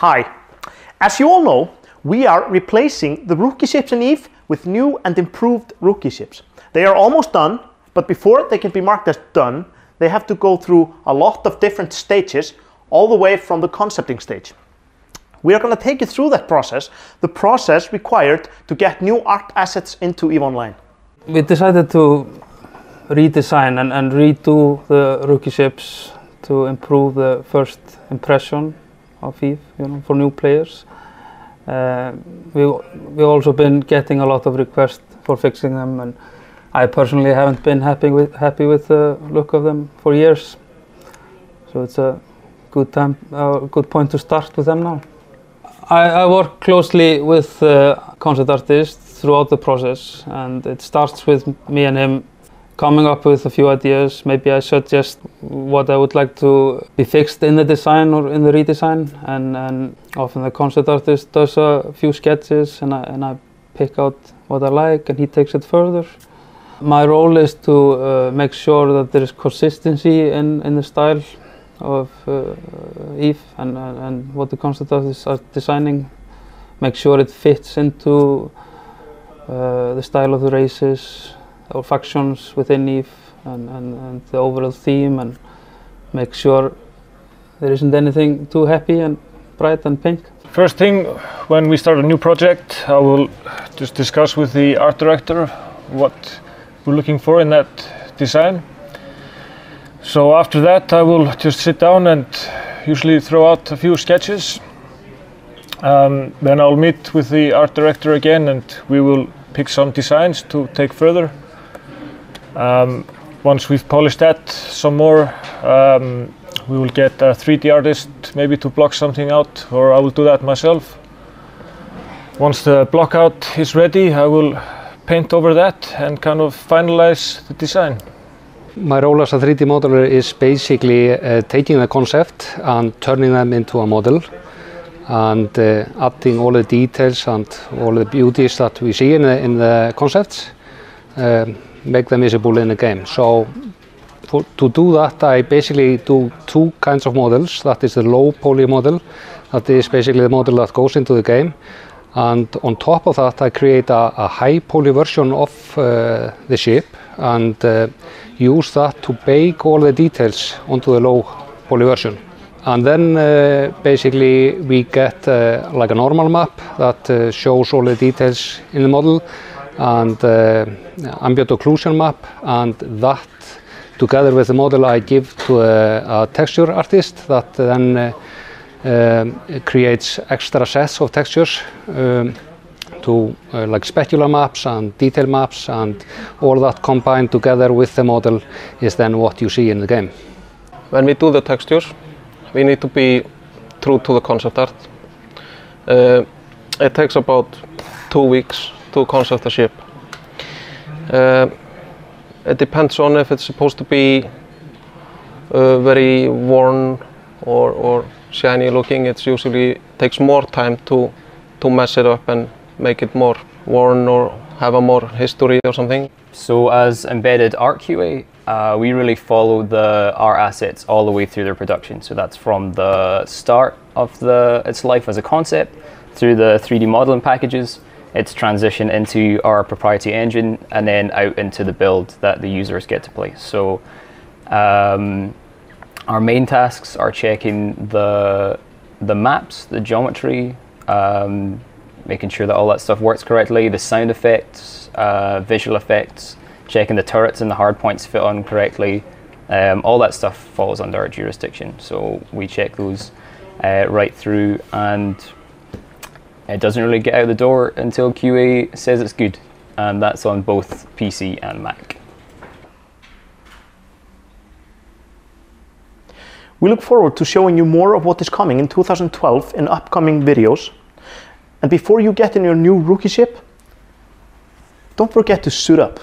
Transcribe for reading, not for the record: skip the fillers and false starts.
Hi. As you all know, we are replacing the rookie ships in EVE with new and improved rookie ships. They are almost done, but before they can be marked as done, they have to go through a lot of different stages, all the way from the concepting stage. We are going to take you through that process, the process required to get new art assets into EVE Online. We decided to redesign and redo the rookie ships to improve the first impression of EVE, for new players. We've also been getting a lot of requests for fixing them, and I personally haven't been happy with the look of them for years. So it's a good point to start with them now. I work closely with the concept artist throughout the process, and it starts with me and him coming up with a few ideas. Maybe I suggest what I would like to be fixed in the design or in the redesign, and often the concept artist does a few sketches and I pick out what I like and he takes it further. My role is to make sure that there is consistency in the style of EVE and what the concept artists are designing. Make sure it fits into the style of the races or factions within EVE and the overall theme, and make sure there isn't anything too happy and bright and pink. First thing, when we start a new project, I will just discuss with the art director what we're looking for in that design. So after that I will just sit down and usually throw out a few sketches. Then I'll meet with the art director again and we will pick some designs to take further. Once we've polished that some more, we will get a 3D artist maybe to block something out, or I will do that myself. Once the block out is ready, I will paint over that and kind of finalize the design. My role as a 3D modeler is basically taking the concept and turning them into a model, and adding all the details and all the beauties that we see in the concepts, make them visible in the game. So to do that, I basically do two kinds of models. That is the low poly model, that is basically the model that goes into the game, and on top of that I create a high poly version of the ship and use that to bake all the details onto the low poly version. And then basically we get like a normal map that shows all the details in the model, and ambient occlusion map, and that together with the model I give to a texture artist that then creates extra sets of textures to like specular maps and detail maps, and all that combined together with the model is then what you see in the game. When we do the textures, we need to be true to the concept art. It takes about 2 weeks to concept a ship. It depends on if it's supposed to be very worn or shiny looking. It usually takes more time to mess it up and make it more worn or have a more history or something. So as embedded art QA, we really follow the art assets all the way through their production. So that's from the start of its life as a concept through the 3D modeling packages, its transition into our proprietary engine, and then out into the build that the users get to play. So our main tasks are checking the maps, the geometry, making sure that all that stuff works correctly, the sound effects, visual effects, checking the turrets and the hard points fit on correctly. All that stuff falls under our jurisdiction, so we check those right through, and it doesn't really get out the door until QA says it's good, and that's on both PC and Mac. We look forward to showing you more of what is coming in 2012 in upcoming videos. And before you get in your new rookie ship, don't forget to suit up.